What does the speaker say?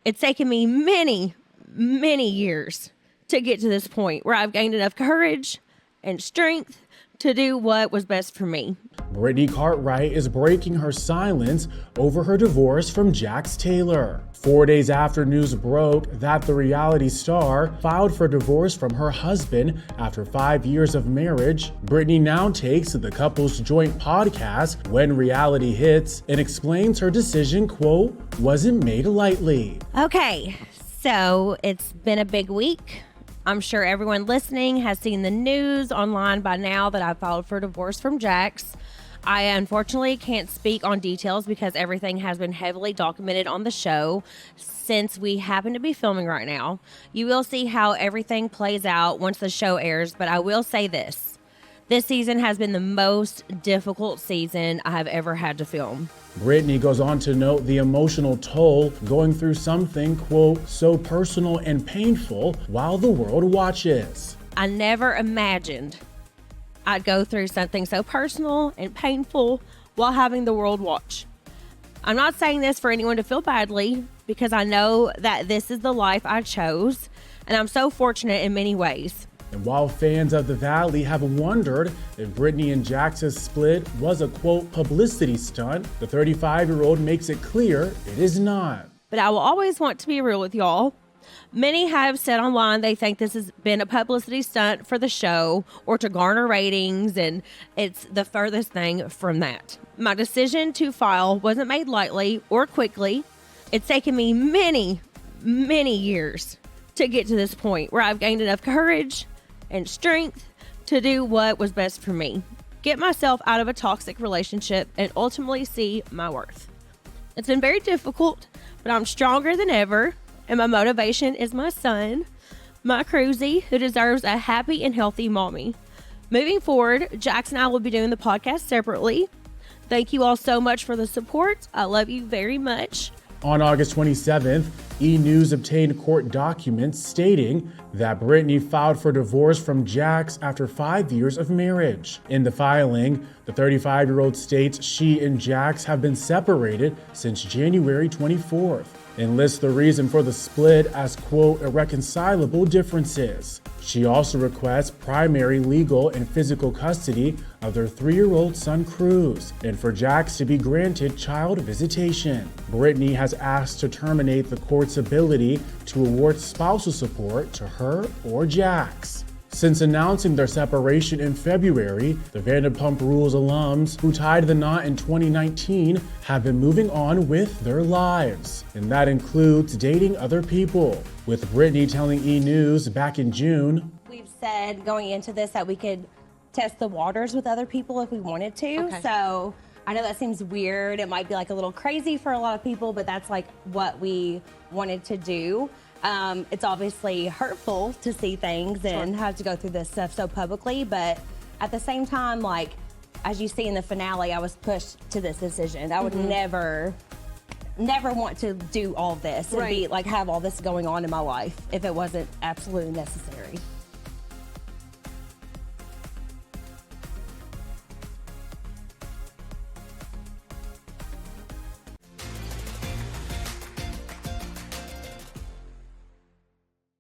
It's taken me many, many years to get to this point where I've gained enough courage and strength to do what was best for me. Brittany Cartwright is breaking her silence over her divorce from Jax Taylor. 4 days after news broke that the reality star filed for divorce from her husband after 5 years of marriage, Brittany now takes to the couple's joint podcast When Reality Hits and explains her decision, quote, wasn't made lightly. Okay, so it's been a big week. I'm sure everyone listening has seen the news online by now that I filed for divorce from Jax. I unfortunately can't speak on details because everything has been heavily documented on the show since we happen to be filming right now. You will see how everything plays out once the show airs, but I will say this. This season has been the most difficult season I have ever had to film. Brittany goes on to note the emotional toll going through something, quote, so personal and painful while the world watches. I never imagined I'd go through something so personal and painful while having the world watch. I'm not saying this for anyone to feel badly because I know that this is the life I chose, and I'm so fortunate in many ways. And while fans of the Valley have wondered if Brittany and Jax's split was a, quote, publicity stunt, the 35-year-old makes it clear it is not. But I will always want to be real with y'all. Many have said online they think this has been a publicity stunt for the show or to garner ratings, and it's the furthest thing from that. My decision to file wasn't made lightly or quickly. It's taken me many, many years to get to this point where I've gained enough courage and strength to do what was best for me, get myself out of a toxic relationship, and ultimately see my worth. It's been very difficult, but I'm stronger than ever, and my motivation is my son, my Cruzy, who deserves a happy and healthy mommy. Moving forward, Jax and I will be doing the podcast separately. Thank you all so much for the support. I love you very much. On August 27th, E! News obtained court documents stating that Brittany filed for divorce from Jax after 5 years of marriage. In the filing, the 35-year-old states she and Jax have been separated since January 24th and lists the reason for the split as, quote, irreconcilable differences. She also requests primary legal and physical custody of their 3-year-old son Cruz, and for Jax to be granted child visitation. Brittany has asked to terminate the court's ability to award spousal support to her or Jax. Since announcing their separation in February, the Vanderpump Rules alums who tied the knot in 2019 have been moving on with their lives, and that includes dating other people. With Brittany telling E! News back in June, We've said going into this that we could test the waters with other people if we wanted to. Okay. So I know that seems weird. It might be like a little crazy for a lot of people, but that's like what we wanted to do. It's obviously hurtful to see things and have to go through this stuff so publicly, but at the same time, like, as you see in the finale, I was pushed to this decision. I would never want to do all this and be like have all this going on in my life if it wasn't absolutely necessary.